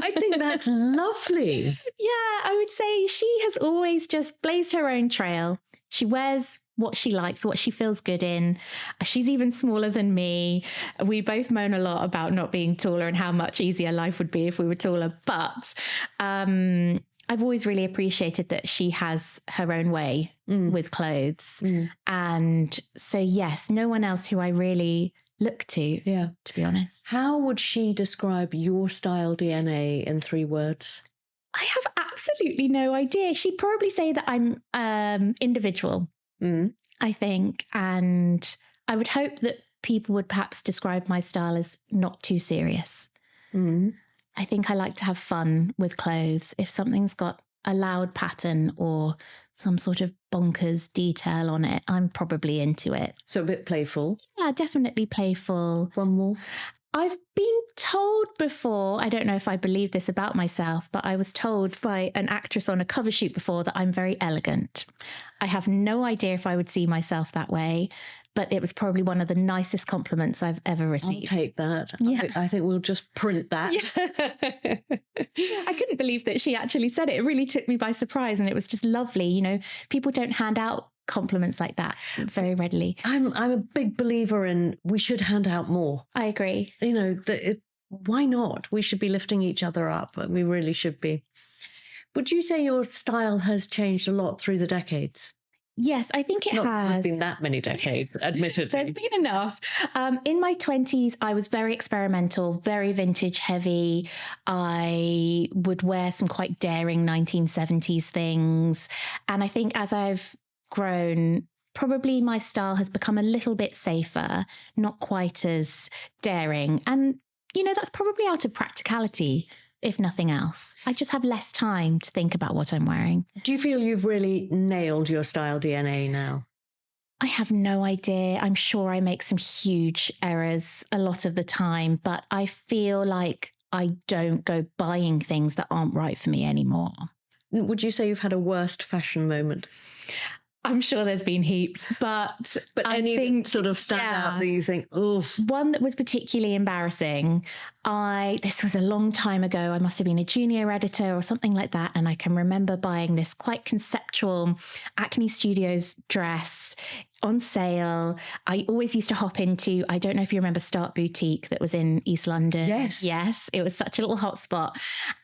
I think that's lovely. Yeah, I would say she has always just blazed her own trail. She wears what she likes, what she feels good in. She's even smaller than me. We both moan a lot about not being taller and how much easier life would be if we were taller. But I've always really appreciated that she has her own way with clothes. And so, yes, no one else who I really look to be honest. How would she describe your style DNA in 3 words? I have absolutely no idea. She'd probably say that I'm individual. I think. And I would hope that people would perhaps describe my style as not too serious. Mm. I think I like to have fun with clothes. If something's got a loud pattern or some sort of bonkers detail on it, I'm probably into it. So a bit playful. Yeah, definitely playful. One more. I've been told before, I don't know if I believe this about myself, but I was told by an actress on a cover shoot before that I'm very elegant. I have no idea if I would see myself that way, but it was probably one of the nicest compliments I've ever received. I'll take that. Yeah. I think we'll just print that. Yeah. I couldn't believe that she actually said it. It really took me by surprise, and it was just lovely. You know, people don't hand out compliments like that very readily. I'm a big believer in we should hand out more. I agree. You know, why not? We should be lifting each other up. We really should be. Would you say your style has changed a lot through the decades? Yes, I think it Not has. been that many decades, admittedly. There's been enough. In my 20s, I was very experimental, very vintage heavy. I would wear some quite daring 1970s things. And I think as I've grown, probably my style has become a little bit safer, not quite as daring. And, you know, that's probably out of practicality, if nothing else. I just have less time to think about what I'm wearing. Do you feel you've really nailed your style DNA now? I have no idea. I'm sure I make some huge errors a lot of the time, but I feel like I don't go buying things that aren't right for me anymore. Would you say you've had a worst fashion moment? I'm sure there's been heaps, but I any think, sort of stand out that you think, oh. One that was particularly embarrassing, this was a long time ago. I must have been a junior editor or something like that. And I can remember buying this quite conceptual Acne Studios dress on sale. I always used to hop into, I don't know if you remember Start Boutique that was in East London. Yes. Yes. It was such a little hotspot.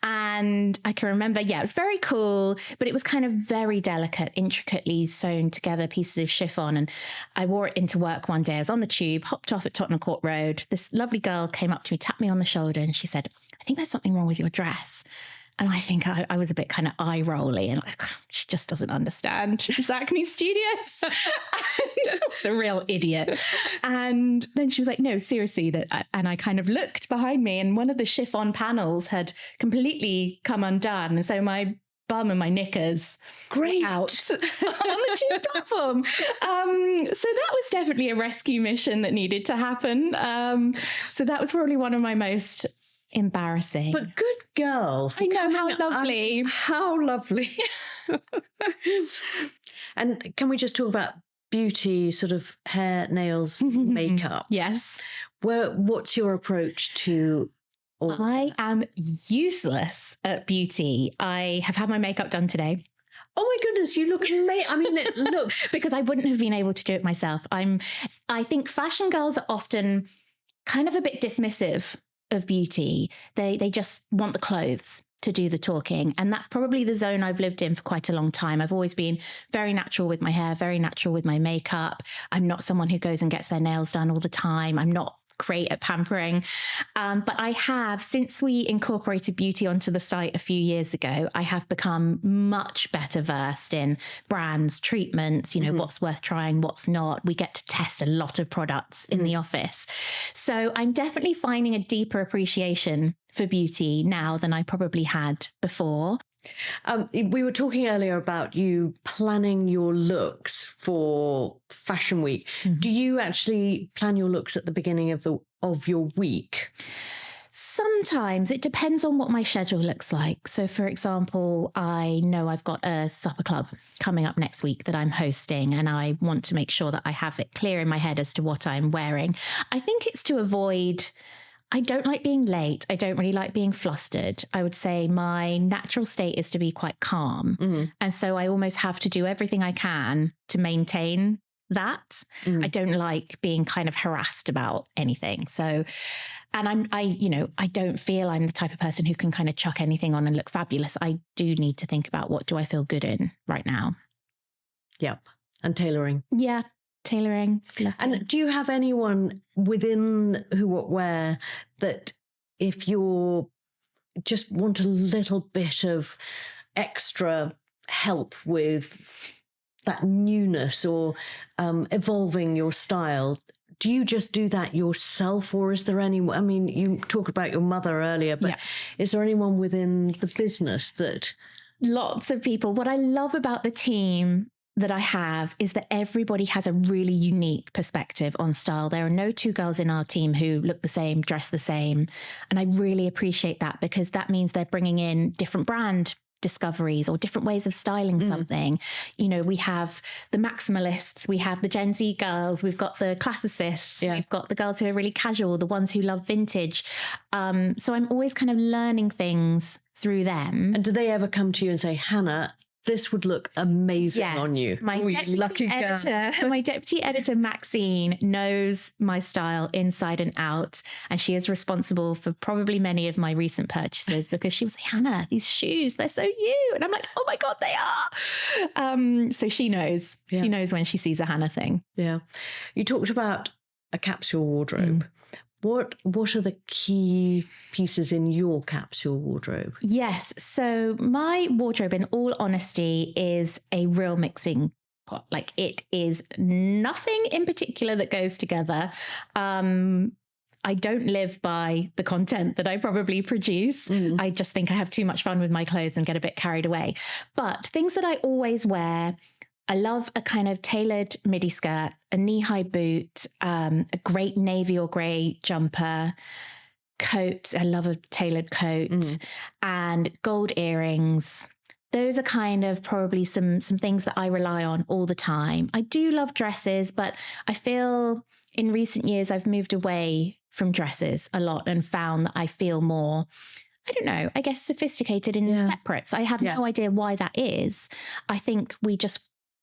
And I can remember, it was very cool, but it was kind of very delicate, intricately sewn together pieces of chiffon. And I wore it into work one day. I was on the tube, hopped off at Tottenham Court Road. This lovely girl came up to me, tapped me on the shoulder, and she said, I think there's something wrong with your dress. And I think I was a bit kind of eye-rolly and like, she just doesn't understand. It's Acne Studios. I was a real idiot. And then she was like, no, seriously. And I kind of looked behind me and one of the chiffon panels had completely come undone. So my bum and my knickers out on the tube platform. So that was definitely a rescue mission that needed to happen. So that was probably one of my most embarrassing. But good girl. I know, how lovely. How lovely. And can we just talk about beauty, sort of hair, nails, makeup? Yes. What's your approach to all I am useless at beauty. I have had my makeup done today. Oh my goodness, you look amazing. I mean, it looks... Because I wouldn't have been able to do it myself. I think fashion girls are often kind of a bit dismissive of beauty. They just want the clothes to do the talking. And that's probably the zone I've lived in for quite a long time. I've always been very natural with my hair, very natural with my makeup. I'm not someone who goes and gets their nails done all the time. I'm not great at pampering. But I have, since we incorporated beauty onto the site a few years ago, I have become much better versed in brands, treatments, what's worth trying, what's not. We get to test a lot of products in the office. So I'm definitely finding a deeper appreciation for beauty now than I probably had before. We were talking earlier about you planning your looks for Fashion Week. Mm-hmm. Do you actually plan your looks at the beginning of your week? Sometimes. It depends on what my schedule looks like. So, for example, I know I've got a supper club coming up next week that I'm hosting, and I want to make sure that I have it clear in my head as to what I'm wearing. I think it's to avoid... I don't like being late. I don't really like being flustered. I would say my natural state is to be quite calm. Mm-hmm. And so I almost have to do everything I can to maintain that. I don't like being kind of harassed about anything. So, and I don't feel I'm the type of person who can kind of chuck anything on and look fabulous. I do need to think about, what do I feel good in right now? Yep. And tailoring. Yeah. Tailoring. And do you have anyone within Who What Wear that, if you just want a little bit of extra help with that newness or evolving your style, do you just do that yourself, or is there anyone? I mean, you talked about your mother earlier, but is there anyone within the business that? Lots of people. What I love about the team that I have is that everybody has a really unique perspective on style. There are no two girls in our team who look the same, dress the same. And I really appreciate that, because that means they're bringing in different brand discoveries or different ways of styling something. You know, we have the maximalists, we have the Gen Z girls, we've got the classicists, we've got the girls who are really casual, the ones who love vintage. So I'm always kind of learning things through them. And do they ever come to you and say, Hannah, this would look amazing on you? My deputy editor, Maxine, knows my style inside and out. And she is responsible for probably many of my recent purchases, because she was like, Hannah, these shoes, they're so you. And I'm like, oh my God, they are. So she knows. Yeah. She knows when she sees a Hannah thing. Yeah. You talked about a capsule wardrobe. What are the key pieces in your capsule wardrobe? Yes. So my wardrobe, in all honesty, is a real mixing pot. Like, it is nothing in particular that goes together. I don't live by the content that I probably produce. I just think I have too much fun with my clothes and get a bit carried away. But things that I always wear, I love a kind of tailored midi skirt, a knee-high boot, a great navy or grey jumper, coat. I love a tailored coat, and gold earrings. Those are kind of probably some things that I rely on all the time. I do love dresses, but I feel in recent years I've moved away from dresses a lot and found that I feel more, I don't know, I guess sophisticated in separates. I have no idea why that is. I think we just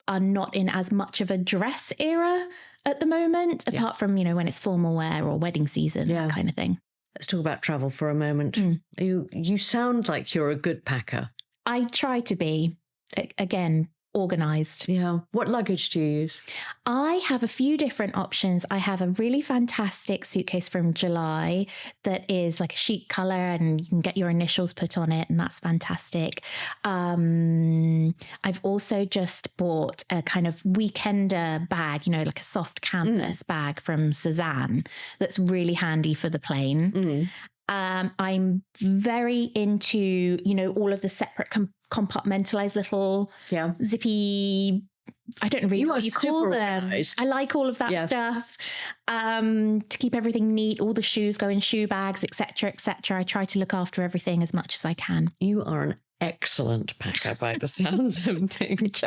are not in as much of a dress era at the moment, apart from, you know, when it's formal wear or wedding season, that kind of thing. Let's talk about travel for a moment. You sound like you're a good packer. I try to be, again, organised. Yeah. What luggage do you use? I have a few different options. I have a really fantastic suitcase from July that is like a chic colour, and you can get your initials put on it, and that's fantastic. I've also just bought a kind of weekender bag, you know, like a soft canvas bag from Cezanne that's really handy for the plane. I'm very into, you know, all of the separate compartmentalized little zippy, I don't really know what you call them. Organized. I like all of that stuff to keep everything neat. All the shoes go in shoe bags, etc., etc. I try to look after everything as much as I can. You are an excellent packer by the sounds of things.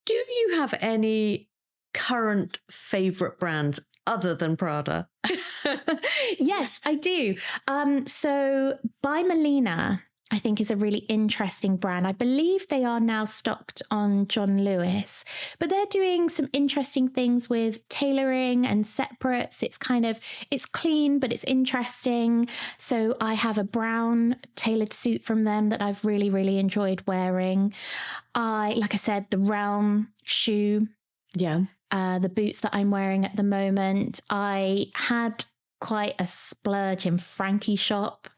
Do you have any current favorite brands other than Prada? Yes, I do. So By Melina, I think, is a really interesting brand. I believe they are now stocked on John Lewis, but they're doing some interesting things with tailoring and separates. It's clean, but it's interesting. So I have a brown tailored suit from them that I've really, really enjoyed wearing. Like I said, the Realm shoe. Yeah. The boots that I'm wearing at the moment. I had quite a splurge in Frankie shop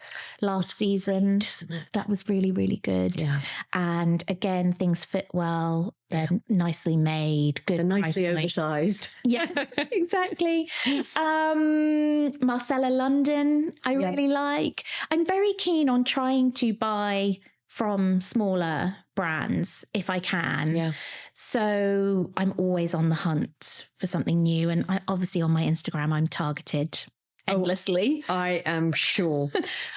last season. Isn't it? That was really, really good. Yeah. And again, things fit well. They're nicely made. Good. They're nicely oversized. Yes, exactly. Marcella London, I really like. I'm very keen on trying to buy from smaller brands if I can. Yeah. So I'm always on the hunt for something new. And obviously on my Instagram, I'm targeted endlessly. I am sure.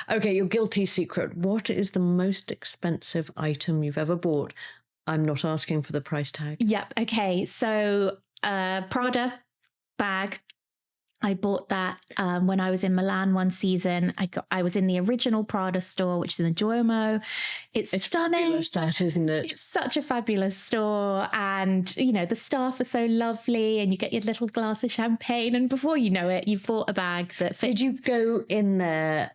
Okay, your guilty secret. What is the most expensive item you've ever bought? I'm not asking for the price tag. Yep. Okay. So Prada bag. I bought that when I was in Milan one season. I was in the original Prada store, which is in the Duomo. It's stunning. Fabulous, that, isn't it? It's such a fabulous store. And, you know, the staff are so lovely, and you get your little glass of champagne. And before you know it, you've bought a bag that fits. Did you go in there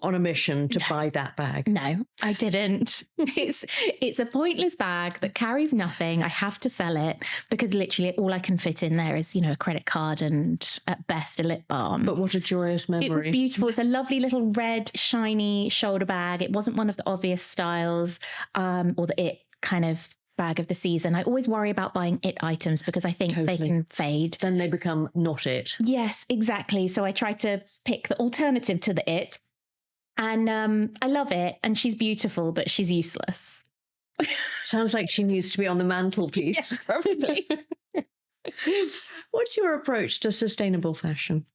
on a mission to buy that bag? No, I didn't. It's a pointless bag that carries nothing. I have to sell it because literally all I can fit in there is, you know, a credit card and at best a lip balm. But what a joyous memory. It was beautiful. It's a lovely little red, shiny shoulder bag. It wasn't one of the obvious styles or the it kind of bag of the season. I always worry about buying it items because I think they can fade. Then they become not it. Yes, exactly. So I try to pick the alternative to the it. And I love it. And she's beautiful, but she's useless. Sounds like she needs to be on the mantelpiece. Yeah, probably. What's your approach to sustainable fashion?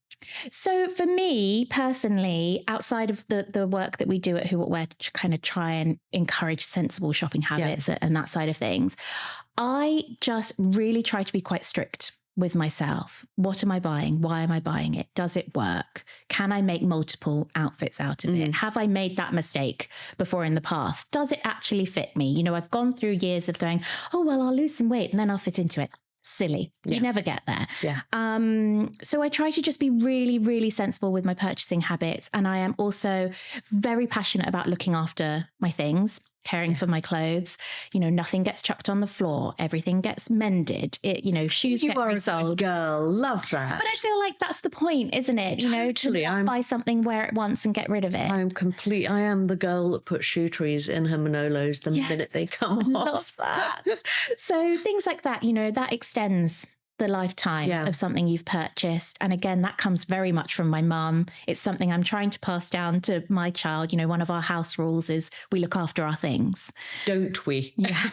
So for me personally, outside of the work that we do at Who What Wear to kind of try and encourage sensible shopping habits and that side of things, I just really try to be quite strict with myself. What am I buying? Why am I buying it? Does it work? Can I make multiple outfits out of it? Have I made that mistake before in the past? Does it actually fit me? You know, I've gone through years of going, oh, well, I'll lose some weight and then I'll fit into it. Silly. You never get there. So I try to just be really, really sensible with my purchasing habits. And I am also very passionate about looking after my things, caring for my clothes. You know, nothing gets chucked on the floor. Everything gets mended. Shoes get resold. Girl, love that. But I feel like that's the point, isn't it? Totally. You know, to buy something, wear it once and get rid of it. I am the girl that puts shoe trees in her Manolos the minute they come off. Love that. So things like that, you know, that extends the lifetime of something you've purchased. And again, that comes very much from my mum. It's something I'm trying to pass down to my child. You know, one of our house rules is we look after our things. Don't we? Yeah.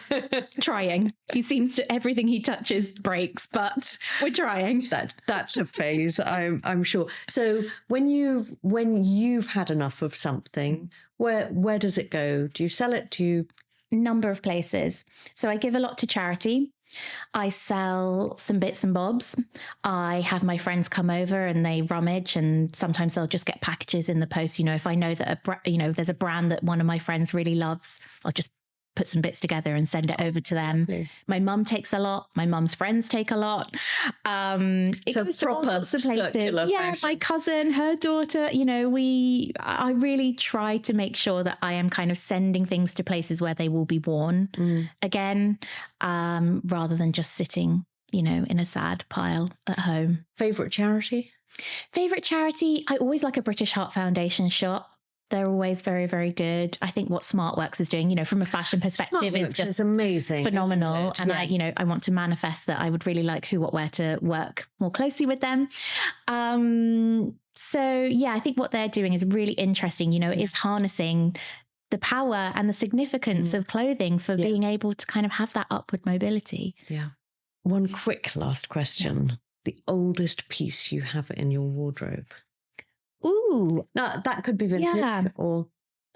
Trying. He seems to, everything he touches breaks, but we're trying. That's a phase, I'm sure. So when you've had enough of something, where does it go? Do you sell it? Do you? Number of places. So I give a lot to charity. I sell some bits and bobs. I have my friends come over and they rummage, and sometimes they'll just get packages in the post. You know, if I know that there's a brand that one of my friends really loves, I'll just put some bits together and send it over to them. My mum takes a lot. My mum's friends take a lot. It goes to all sorts of places. Yeah, my cousin, her daughter. You know, I really try to make sure that I am kind of sending things to places where they will be worn again, rather than just sitting, you know, in a sad pile at home. Favorite charity? Favorite charity? I always like a British Heart Foundation shop. They're always very, very good. I think what SmartWorks is doing, you know, from a fashion perspective is just amazing, phenomenal. And I want to manifest that. I would really like Who What Wear to work more closely with them. So yeah, I think what they're doing is really interesting. You know, it is harnessing the power and the significance of clothing for being able to kind of have that upward mobility. Yeah. One quick last question. Yeah. The oldest piece you have in your wardrobe? Ooh. No, that could be vintage or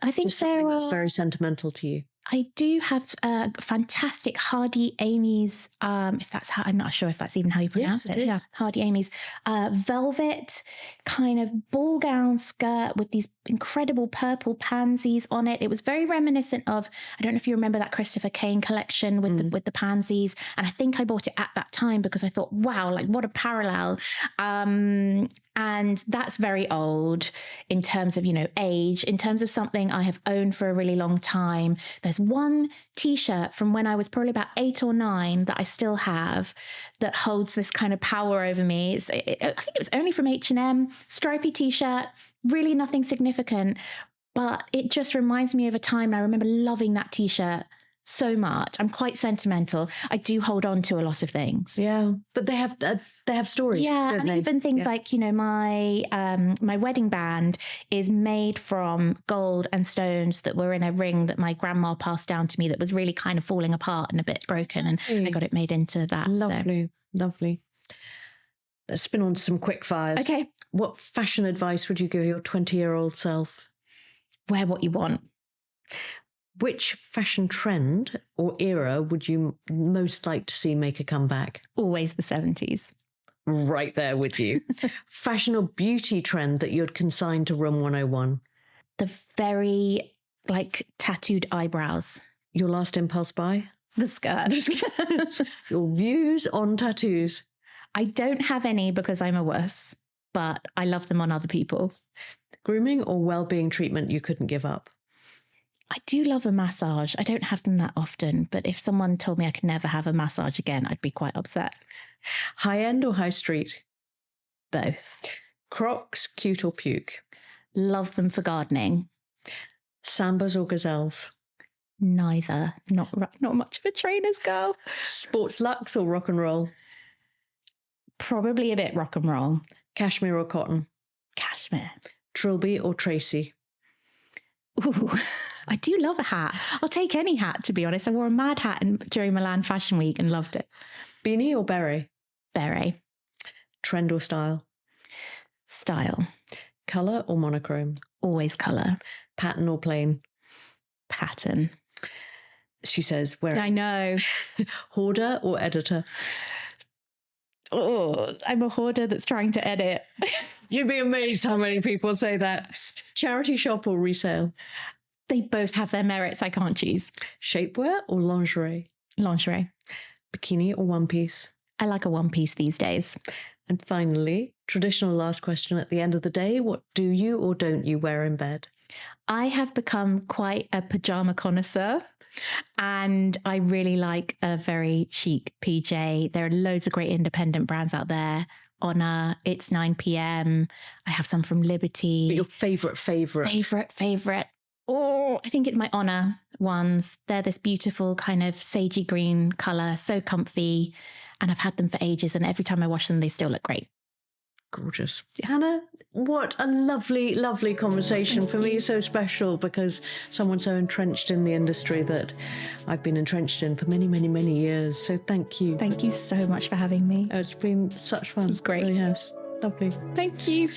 I think just something that's very sentimental to you. I do have a fantastic Hardy Amy's, if that's how, I'm not sure if that's even how you pronounce it. Yeah, Hardy Amy's velvet kind of ball gown skirt with these incredible purple pansies on it. It was very reminiscent of, I don't know if you remember that Christopher Kane collection with the pansies. And I think I bought it at that time because I thought, wow, like what a parallel. And that's very old in terms of, you know, age, in terms of something I have owned for a really long time. There's one t-shirt from when I was probably about 8 or 9 that I still have that holds this kind of power over me. I think it was only from H&M, stripy t-shirt, really nothing significant, but it just reminds me of a time. I remember loving that t-shirt so much. I'm quite sentimental. I do hold on to a lot of things. Yeah, but they have stories. Yeah, and they? Even things like, you know, my wedding band is made from gold and stones that were in a ring that my grandma passed down to me that was really kind of falling apart and a bit broken, and I got it made into that. Lovely. Let's spin on some quick fires. Okay. What fashion advice would you give your 20-year-old self? Wear what you want. Which fashion trend or era would you most like to see make a comeback? Always the 70s. Right there with you. Fashion or beauty trend that you'd consign to Room 101? The very, tattooed eyebrows. Your last impulse buy? The skirt. Your views on tattoos? I don't have any because I'm a wuss, but I love them on other people. Grooming or well-being treatment you couldn't give up? I do love a massage. I don't have them that often, but if someone told me I could never have a massage again, I'd be quite upset. High-end or high street? Both. Crocs, cute or puke? Love them for gardening. Sambas or gazelles? Neither. Not much of a trainer's girl. Sports luxe or rock and roll? Probably a bit rock and roll. Cashmere or cotton? Cashmere. Trilby or Tracy? Ooh, I do love a hat. I'll take any hat, to be honest. I wore a mad hat during Milan Fashion Week and loved it. Beanie or beret? Beret. Trend or style? Style. Colour or monochrome? Always colour. Pattern or plain? Pattern. She says, where? I know. Hoarder or editor? Oh, I'm a hoarder that's trying to edit. You'd be amazed how many people say that. Charity shop or resale? They both have their merits. I can't choose. Shapewear or lingerie? Lingerie. Bikini or one piece? I like a one piece these days. And finally, traditional last question at the end of the day, what do you or don't you wear in bed? I have become quite a pajama connoisseur, and I really like a very chic PJ. There are loads of great independent brands out there. Honor, It's 9 p.m. I have some from Liberty. But your favourite? Favorite. Oh, I think it's my Honor ones. They're this beautiful kind of sagey green colour, so comfy. And I've had them for ages, and every time I wash them, they still look great. Gorgeous. Hannah, what a lovely, lovely conversation. For me, so special because someone so entrenched in the industry that I've been entrenched in for many, many, many years. So thank you. Thank you so much for having me. It's been such fun. It's great. It really has. Lovely. Thank you.